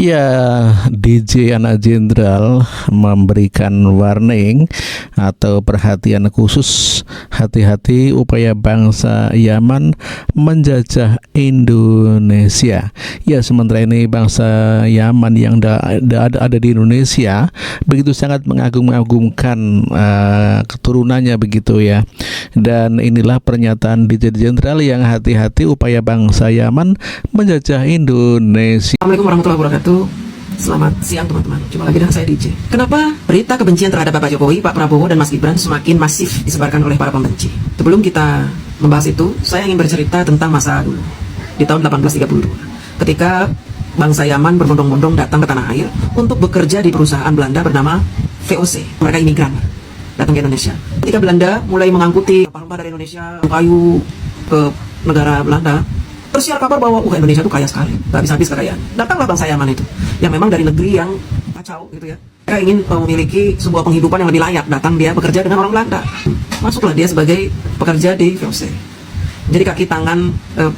Ya, DJ Anak Jenderal memberikan warning atau perhatian khusus, hati-hati upaya bangsa Yaman menjajah Indonesia. Ya, sementara ini bangsa Yaman yang ada di Indonesia begitu sangat mengagung-agungkan keturunannya begitu ya. Dan inilah pernyataan DJ Jenderal yang hati-hati upaya bangsa Yaman menjajah Indonesia. Assalamualaikum warahmatullahi wabarakatuh. Selamat siang teman-teman. Jumpa lagi dengan saya DJ. Kenapa berita kebencian terhadap Bapak Jokowi, Pak Prabowo, dan Mas Gibran semakin masif disebarkan oleh para pembenci? Sebelum kita membahas itu, saya ingin bercerita tentang masa dulu di tahun 1832, ketika bangsa Yaman berbondong-bondong datang ke tanah air untuk bekerja di perusahaan Belanda bernama VOC. Mereka imigran datang ke Indonesia. Ketika Belanda mulai mengangkuti rempah-rempah dari Indonesia, kayu ke negara Belanda, tersiar kabar bahwa Indonesia itu kaya sekali, gak habis-habis kekayaan. Datanglah bangsa Yaman itu, yang memang dari negeri yang kacau gitu ya. Mereka ingin memiliki sebuah penghidupan yang lebih layak. Datang dia bekerja dengan orang Belanda. Masuklah dia sebagai pekerja di VOC. Jadi kaki tangan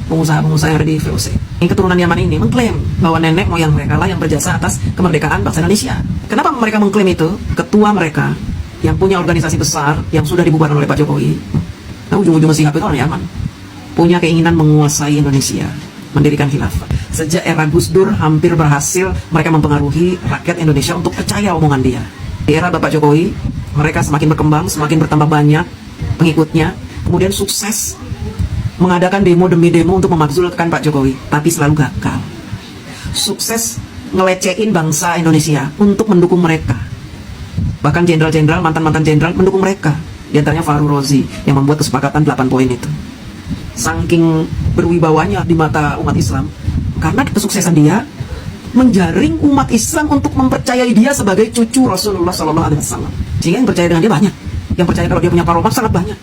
pengusaha-pengusaha yang ada di VOC. Yang keturunan Yaman ini mengklaim bahwa nenek moyang mereka lah yang berjasa atas kemerdekaan bangsa Indonesia. Kenapa mereka mengklaim itu? Ketua mereka yang punya organisasi besar yang sudah dibubarkan oleh Pak Jokowi, nah ujung-ujung sihab itu orang Yaman, punya keinginan menguasai Indonesia, mendirikan khilafah. Sejak era Gus Dur hampir berhasil mereka mempengaruhi rakyat Indonesia untuk percaya omongan dia. Di era Bapak Jokowi, mereka semakin berkembang, semakin bertambah banyak pengikutnya, kemudian sukses mengadakan demo demi demo untuk memakzulkan Pak Jokowi, tapi selalu gagal. Sukses ngelecehin bangsa Indonesia untuk mendukung mereka. Bahkan jenderal-jenderal, mantan-mantan jenderal mendukung mereka. Di antaranya Fahru Rozi yang membuat kesepakatan 8 poin itu. Saking berwibawanya di mata umat Islam, karena kesuksesan dia menjaring umat Islam untuk mempercayai dia sebagai cucu Rasulullah SAW. Sehingga yang percaya dengan dia banyak, yang percaya kalau dia punya karomah sangat banyak,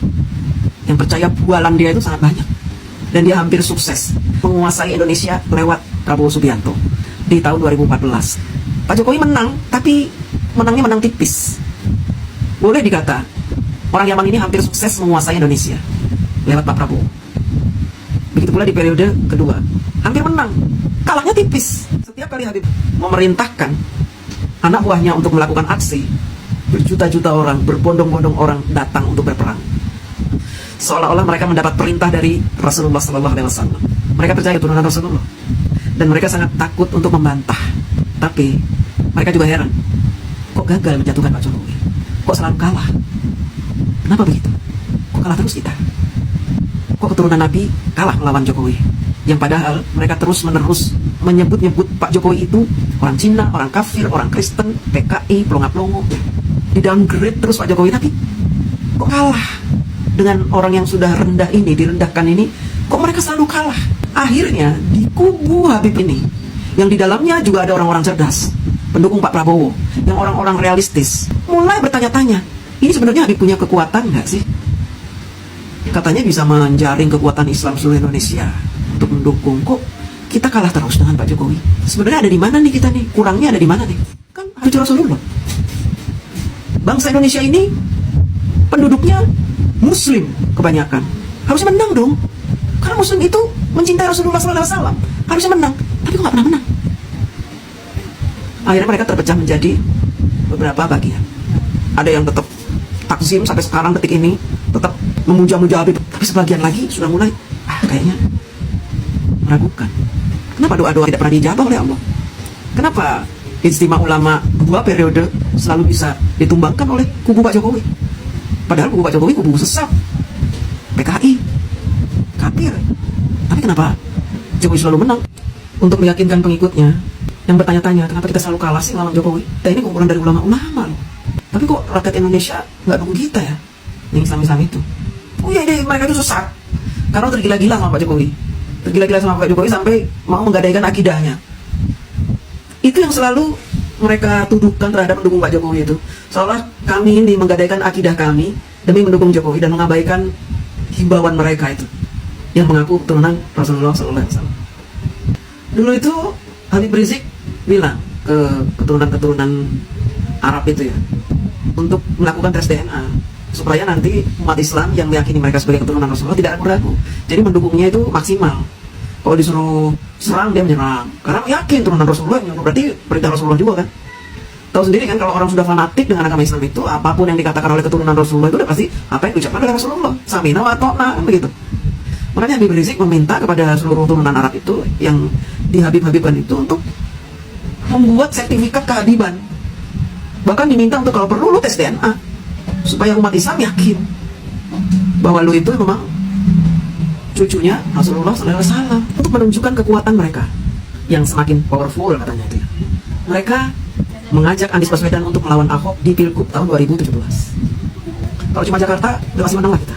yang percaya bualan dia itu sangat banyak. Dan dia hampir sukses menguasai Indonesia lewat Prabowo Subianto di tahun 2014. Pak Jokowi menang, tapi menangnya menang tipis. Boleh dikata orang Yaman ini hampir sukses menguasai Indonesia lewat Pak Prabowo. Begitu pula di periode kedua, hampir menang, kalahnya tipis. Setiap kali Habib memerintahkan anak buahnya untuk melakukan aksi, berjuta-juta orang, berbondong-bondong orang datang untuk berperang. Seolah-olah mereka mendapat perintah dari Rasulullah SAW. Mereka percaya turunan Rasulullah, dan mereka sangat takut untuk membantah. Tapi mereka juga heran, kok gagal menjatuhkan Pak Jokowi? Kok selalu kalah? Kenapa begitu? Kok kalah terus kita? Kok keturunan Nabi kalah melawan Jokowi? Yang padahal mereka terus-menerus menyebut-nyebut Pak Jokowi itu orang Cina, orang kafir, orang Kristen, PKI, pelongo-pelongo. Di downgrade terus Pak Jokowi, tapi kok kalah dengan orang yang sudah rendah ini, direndahkan ini? Kok mereka selalu kalah? Akhirnya di kubu Habib ini, yang di dalamnya juga ada orang-orang cerdas, pendukung Pak Prabowo, yang orang-orang realistis, mulai bertanya-tanya, ini sebenarnya Habib punya kekuatan nggak sih? Katanya bisa menjaring kekuatan Islam seluruh Indonesia untuk mendukung. Kok kita kalah terus dengan Pak Jokowi? Sebenarnya ada di mana nih kita nih? Kurangnya ada di mana nih? Kan harus Rasulullah. Bangsa Indonesia ini penduduknya Muslim kebanyakan. Harusnya menang dong. Karena Muslim itu mencintai Rasulullah SAW. Harusnya menang. Tapi kok nggak pernah menang? Akhirnya mereka terpecah menjadi beberapa bagian. Ada yang tetap takzim sampai sekarang detik ini, tetap memuja-muja Habib, tapi sebagian lagi sudah mulai kayaknya meragukan. Kenapa doa-doa tidak pernah dijawab oleh Allah? Kenapa ijtima ulama 2 periode selalu bisa ditumbangkan oleh kubu Pak Jokowi? Padahal kubu Pak Jokowi kubu sesat, PKI, kafir. Tapi kenapa Jokowi selalu menang? Untuk meyakinkan pengikutnya yang bertanya-tanya, kenapa kita selalu kalah sih lawan Jokowi? Kita ini kumpulan dari ulama-ulama loh. Tapi kok rakyat Indonesia nggak dukung kita ya, yang Islam-Islam itu? Oh iya deh, mereka itu sesat karena tergila-gila sama Pak Jokowi, tergila-gila sama Pak Jokowi sampai mau menggadaikan akidahnya. Itu yang selalu mereka tuduhkan terhadap pendukung Pak Jokowi itu, seolah kami ini menggadaikan akidah kami demi mendukung Jokowi dan mengabaikan himbauan mereka itu yang mengaku keturunan Rasulullah SAW. Dulu itu Habib Rizik bilang ke keturunan-keturunan Arab itu ya, untuk melakukan tes DNA supaya nanti umat Islam yang meyakini mereka sebagai keturunan Rasulullah tidak ragu-ragu. Jadi mendukungnya itu maksimal. Kalau disuruh serang dia menyerang, karena yakin turunan Rasulullah, berarti perintah Rasulullah juga kan. Tahu sendiri kan kalau orang sudah fanatik dengan agama Islam itu, apapun yang dikatakan oleh keturunan Rasulullah itu udah pasti apa yang diucapkan oleh Rasulullah, samina wa ta'na, begitu. Makanya Habib Rizik meminta kepada seluruh turunan Arab itu yang dihabib-habibkan itu untuk membuat sertifikat kehabiban. Bahkan diminta untuk kalau perlu lu tes DNA supaya umat Islam yakin bahwa lu itu memang cucunya Rasulullah SAW, untuk menunjukkan kekuatan mereka yang semakin powerful katanya itu. Mereka mengajak Anies Baswedan untuk melawan Ahok di Pilgub tahun 2017. Kalau cuma Jakarta, udah pasti menang lah kita.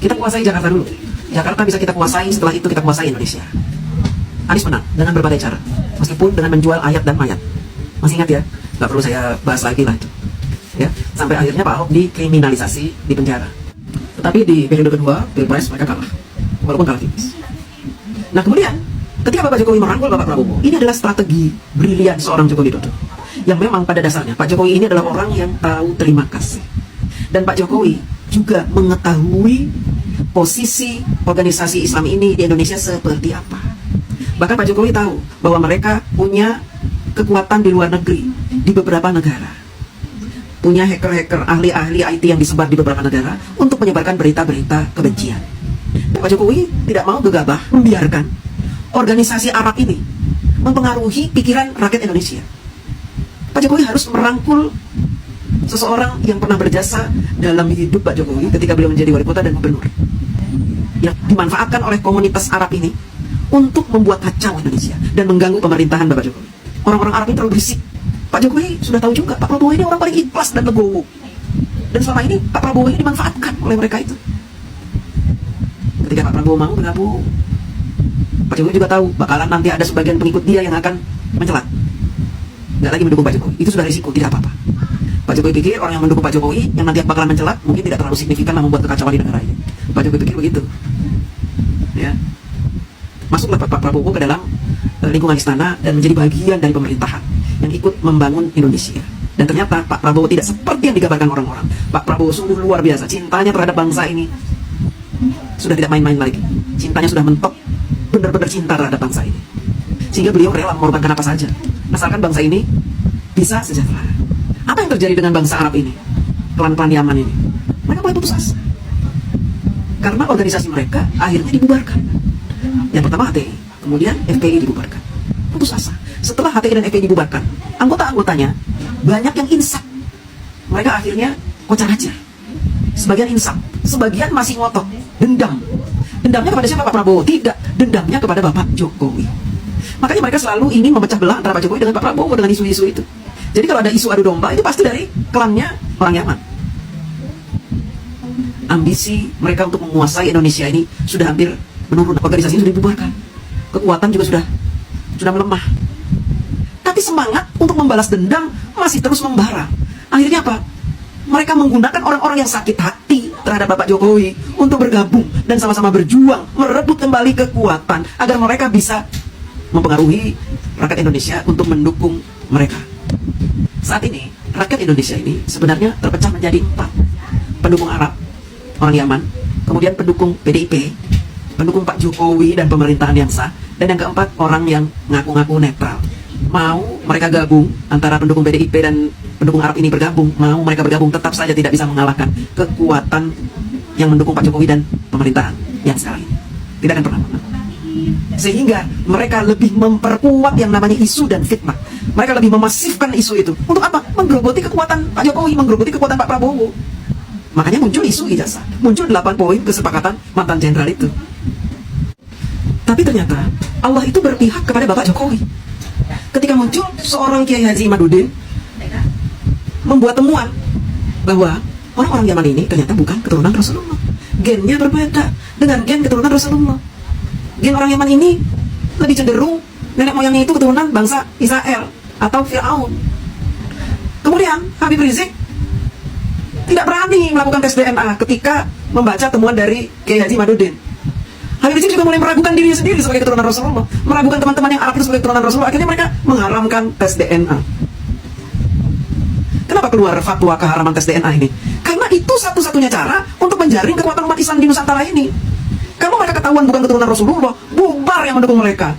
Kita kuasai Jakarta dulu. Jakarta bisa kita kuasai, setelah itu kita kuasai Indonesia. Anies menang dengan berbagai cara, meskipun dengan menjual ayat dan mayat. Masih ingat ya? Gak perlu saya bahas lagi lah itu. Ya, sampai akhirnya Pak Ahok dikriminalisasi, di penjara. Tetapi di periode kedua, Pilpres mereka kalah, walaupun kalah tipis. Nah kemudian, ketika Bapak Jokowi merangkul Bapak Prabowo, ini adalah strategi brilian seorang Joko Widodo. Yang memang pada dasarnya Pak Jokowi ini adalah orang yang tahu terima kasih. Dan Pak Jokowi juga mengetahui posisi organisasi Islam ini di Indonesia seperti apa. Bahkan Pak Jokowi tahu bahwa mereka punya kekuatan di luar negeri, di beberapa negara. Punya hacker-hacker, ahli-ahli IT yang disebar di beberapa negara untuk menyebarkan berita-berita kebencian. Pak Jokowi tidak mau gegabah membiarkan organisasi Arab ini mempengaruhi pikiran rakyat Indonesia. Pak Jokowi harus merangkul seseorang yang pernah berjasa dalam hidup Pak Jokowi ketika beliau menjadi wali kota dan gubernur, yang dimanfaatkan oleh komunitas Arab ini untuk membuat kacau Indonesia dan mengganggu pemerintahan Bapak Jokowi. Orang-orang Arab ini terlalu berisik. Pak Jokowi sudah tahu juga Pak Prabowo ini orang paling ikhlas dan legowo, dan selama ini Pak Prabowo ini dimanfaatkan oleh mereka itu. Ketika Pak Prabowo mau bergabung, Pak Jokowi juga tahu bakalan nanti ada sebagian pengikut dia yang akan mencelat, nggak lagi mendukung Pak Jokowi. Itu sudah risiko, tidak apa-apa. Pak Jokowi pikir orang yang mendukung Pak Jokowi yang nanti bakalan mencelat mungkin tidak terlalu signifikan lah membuat kekacauan di negara ini. Pak Jokowi pikir begitu. Ya. Masuklah Pak Prabowo ke dalam lingkungan istana dan menjadi bagian dari pemerintahan yang ikut membangun Indonesia. Dan ternyata Pak Prabowo tidak seperti yang digambarkan orang-orang. Pak Prabowo sungguh luar biasa. Cintanya terhadap bangsa ini sudah tidak main-main lagi. Cintanya sudah mentok, benar-benar cinta terhadap bangsa ini. Sehingga beliau rela mengorbankan apa saja, asalkan bangsa ini bisa sejahtera. Apa yang terjadi dengan bangsa Arab ini, klan-klan Yaman ini? Mereka mulai putus asa karena organisasi mereka akhirnya dibubarkan. Yang pertama HTI, kemudian FPI dibubarkan. Putus asa. Setelah HTI dan FPI dibubarkan, anggota-anggotanya banyak yang insaf. Mereka akhirnya kocar-kacir. Sebagian insaf, sebagian masih ngotot, dendam. Dendamnya kepada siapa? Pak Prabowo? Tidak, dendamnya kepada Bapak Jokowi. Makanya mereka selalu ingin memecah belah antara Pak Jokowi dengan Pak Prabowo dengan isu-isu itu. Jadi kalau ada isu adu domba, itu pasti dari klannya orang Yaman. Ambisi mereka untuk menguasai Indonesia ini sudah hampir menurun. Organisasi ini sudah dibubarkan. Kekuatan juga sudah melemah. Tapi semangat untuk membalas dendam masih terus membara. Akhirnya apa? Mereka menggunakan orang-orang yang sakit hati terhadap Bapak Jokowi untuk bergabung dan sama-sama berjuang merebut kembali kekuatan agar mereka bisa mempengaruhi rakyat Indonesia untuk mendukung mereka. Saat ini rakyat Indonesia ini sebenarnya terpecah menjadi 4. Pendukung Arab, orang Yaman, kemudian pendukung PDIP, pendukung Pak Jokowi dan pemerintahan yang sah, dan yang keempat orang yang ngaku-ngaku netral. Mau mereka gabung, antara pendukung PDIP dan pendukung Arab ini bergabung, mau mereka bergabung, tetap saja tidak bisa mengalahkan kekuatan yang mendukung Pak Jokowi dan pemerintahan yang sekarang ini. Tidak akan pernah menang. Sehingga mereka lebih memperkuat yang namanya isu dan fitnah. Mereka lebih memasifkan isu itu. Untuk apa? Menggerogoti kekuatan Pak Jokowi, menggerogoti kekuatan Pak Prabowo. Makanya muncul isu ijazah, muncul 8 poin kesepakatan mantan jenderal itu. Tapi ternyata Allah itu berpihak kepada Bapak Jokowi. Ketika muncul seorang Kiai Haji Imaduddin membuat temuan bahwa orang-orang Yaman ini ternyata bukan keturunan Rasulullah. Gennya berbeda dengan gen keturunan Rasulullah. Gen orang Yaman ini lebih cenderung nenek moyangnya itu keturunan bangsa Israel atau Fir'aun. Kemudian Habib Rizik tidak berani melakukan tes DNA ketika membaca temuan dari Kiai Haji Imaduddin. Habib Rizik juga mulai meragukan dirinya sendiri sebagai keturunan Rasulullah, meragukan teman-teman yang Arab itu sebagai keturunan Rasulullah. Akhirnya mereka mengharamkan tes DNA. Kenapa keluar fatwa keharaman tes DNA ini? Karena itu satu-satunya cara untuk menjaring kekuatan umat Islam di Nusantara ini. Kalau mereka ketahuan bukan keturunan Rasulullah, bubar yang mendukung mereka.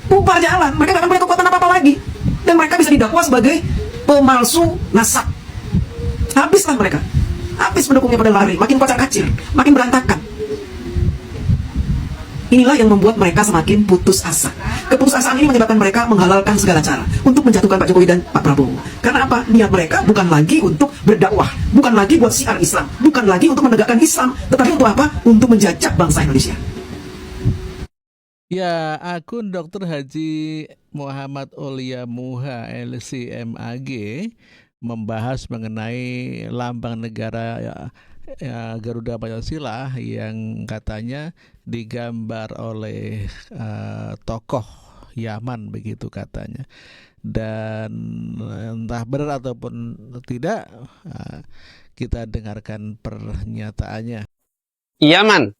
Bubar jalan, mereka gak akan punya kekuatan apa-apa lagi. Dan mereka bisa didakwa sebagai pemalsu nasab. Habislah mereka. Habis pendukungnya pada lari, makin kocar-kacir, makin berantakan. Inilah yang membuat mereka semakin putus asa. Keputusasaan ini menyebabkan mereka menghalalkan segala cara untuk menjatuhkan Pak Jokowi dan Pak Prabowo. Karena apa? Niat mereka bukan lagi untuk berdakwah, bukan lagi buat syiar Islam, bukan lagi untuk menegakkan Islam, tetapi untuk apa? Untuk menjajah bangsa Indonesia. Ya, akun Dr. Haji Muhammad Olia Muha LCMAG membahas mengenai lambang negara Garuda Pancasila yang katanya digambar oleh tokoh Yaman, begitu katanya. Dan entah benar ataupun tidak, kita dengarkan pernyataannya. Yaman.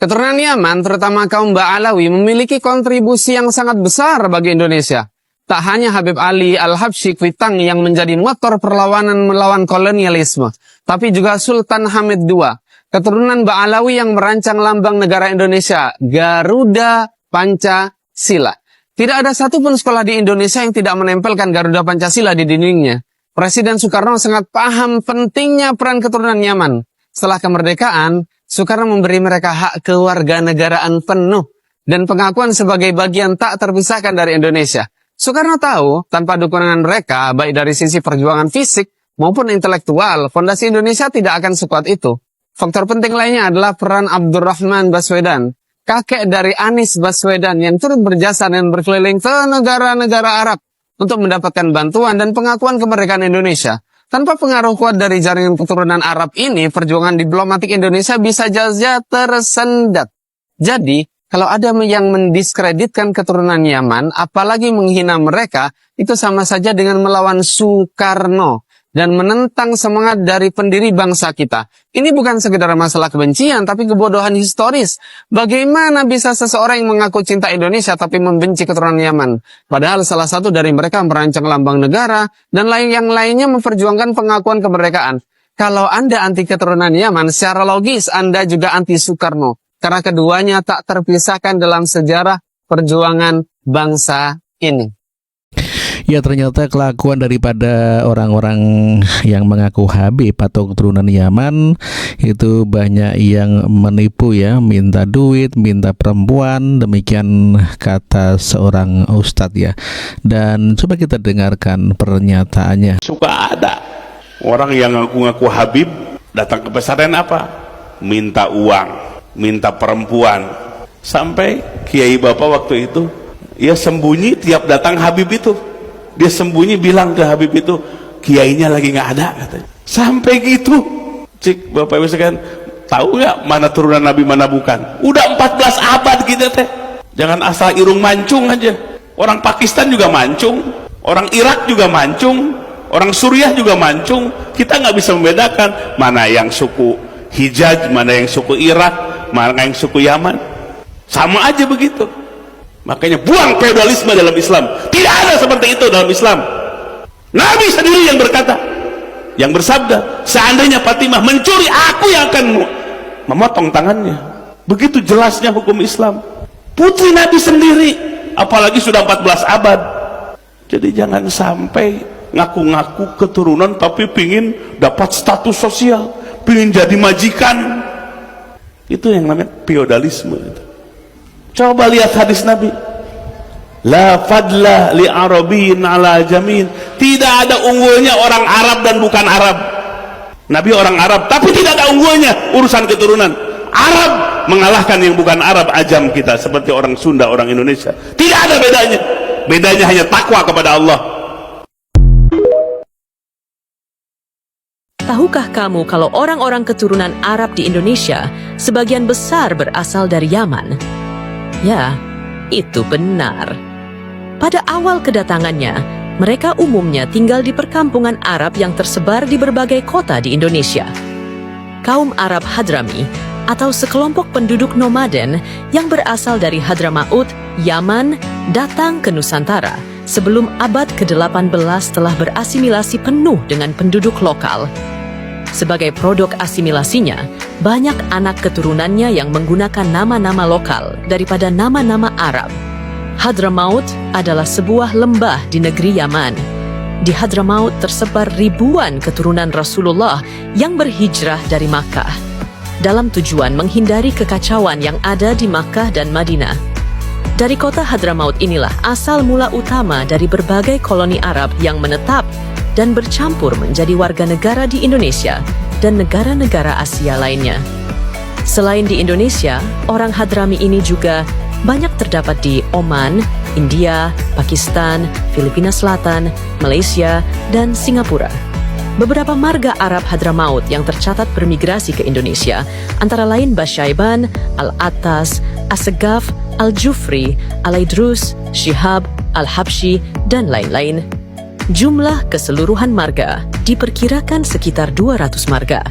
Keturunan Yaman, terutama kaum Ba'alawi, memiliki kontribusi yang sangat besar bagi Indonesia. Tak hanya Habib Ali Al-Habsyi Kuitang yang menjadi motor perlawanan melawan kolonialisme, tapi juga Sultan Hamid II, keturunan Ba'alawi yang merancang lambang negara Indonesia, Garuda Pancasila. Tidak ada satupun sekolah di Indonesia yang tidak menempelkan Garuda Pancasila di dindingnya. Presiden Soekarno sangat paham pentingnya peran keturunan Yaman. Setelah kemerdekaan, Soekarno memberi mereka hak kewarganegaraan penuh dan pengakuan sebagai bagian tak terpisahkan dari Indonesia. Soekarno tahu, tanpa dukungan mereka, baik dari sisi perjuangan fisik maupun intelektual, fondasi Indonesia tidak akan sekuat itu. Faktor penting lainnya adalah peran Abdurrahman Baswedan, kakek dari Anies Baswedan yang turut berjasa dan berkeliling ke negara-negara Arab untuk mendapatkan bantuan dan pengakuan kemerdekaan Indonesia. Tanpa pengaruh kuat dari jaringan keturunan Arab ini, perjuangan diplomatik Indonesia bisa saja tersendat. Jadi, kalau ada yang mendiskreditkan keturunan Yaman, apalagi menghina mereka, itu sama saja dengan melawan Soekarno dan menentang semangat dari pendiri bangsa kita. Ini bukan sekedar masalah kebencian, tapi kebodohan historis. Bagaimana bisa seseorang yang mengaku cinta Indonesia tapi membenci keturunan Yaman? Padahal salah satu dari mereka merancang lambang negara dan yang lainnya memperjuangkan pengakuan kemerdekaan. Kalau Anda anti keturunan Yaman, secara logis Anda juga anti Soekarno. Karena keduanya tak terpisahkan dalam sejarah perjuangan bangsa ini. Ya, ternyata kelakuan daripada orang-orang yang mengaku Habib atau keturunan Yaman itu banyak yang menipu ya, minta duit, minta perempuan, demikian kata seorang ustadz ya. Dan coba kita dengarkan pernyataannya. Suka ada orang yang ngaku-ngaku Habib datang ke pesantren apa? Minta uang, minta perempuan. Sampai Kiai Bapak waktu itu ya sembunyi tiap datang Habib itu. Dia sembunyi bilang ke Habib itu, kiainya lagi nggak ada katanya. Sampai gitu. Cik Bapak Ibu sekalian, tahu nggak mana turunan Nabi mana bukan? Udah 14 abad kita teh. Jangan asal irung mancung aja. Orang Pakistan juga mancung, orang Irak juga mancung, orang Suriah juga mancung. Kita nggak bisa membedakan mana yang suku Hijaz, mana yang suku Irak, mana yang suku Yaman. Sama aja begitu. Makanya buang feodalisme dalam Islam. Tidak ada seperti itu dalam Islam. Nabi sendiri yang berkata, yang bersabda, seandainya Fatimah mencuri, aku yang akan memotong tangannya. Begitu jelasnya hukum Islam. Putri Nabi sendiri, apalagi sudah 14 abad. Jadi jangan sampai ngaku-ngaku keturunan tapi pingin dapat status sosial, pingin jadi majikan. Itu yang namanya feodalisme. Coba lihat hadis Nabi, la fadla li arabiyyin ala jamin. Tidak ada unggulnya orang Arab dan bukan Arab. Nabi orang Arab tapi tidak ada unggulnya urusan keturunan. Arab mengalahkan yang bukan Arab, ajam kita seperti orang Sunda, orang Indonesia. Tidak ada bedanya. Bedanya hanya takwa kepada Allah. Tahukah kamu kalau orang-orang keturunan Arab di Indonesia sebagian besar berasal dari Yaman? Ya, itu benar. Pada awal kedatangannya, mereka umumnya tinggal di perkampungan Arab yang tersebar di berbagai kota di Indonesia. Kaum Arab Hadrami atau sekelompok penduduk nomaden yang berasal dari Hadramaut, Yaman, datang ke Nusantara sebelum abad ke-18 telah berasimilasi penuh dengan penduduk lokal. Sebagai produk asimilasinya, banyak anak keturunannya yang menggunakan nama-nama lokal daripada nama-nama Arab. Hadramaut adalah sebuah lembah di negeri Yaman. Di Hadramaut tersebar ribuan keturunan Rasulullah yang berhijrah dari Makkah, dalam tujuan menghindari kekacauan yang ada di Makkah dan Madinah. Dari kota Hadramaut inilah asal mula utama dari berbagai koloni Arab yang menetap dan bercampur menjadi warga negara di Indonesia dan negara-negara Asia lainnya. Selain di Indonesia, orang Hadrami ini juga banyak terdapat di Oman, India, Pakistan, Filipina Selatan, Malaysia, dan Singapura. Beberapa marga Arab Hadramaut yang tercatat bermigrasi ke Indonesia antara lain Basyaiban, Al-Attas, Assegaf, Al-Jufri, Al-Idrus, Shihab, Al-Habsyi, dan lain-lain. Jumlah keseluruhan marga diperkirakan sekitar 200 marga,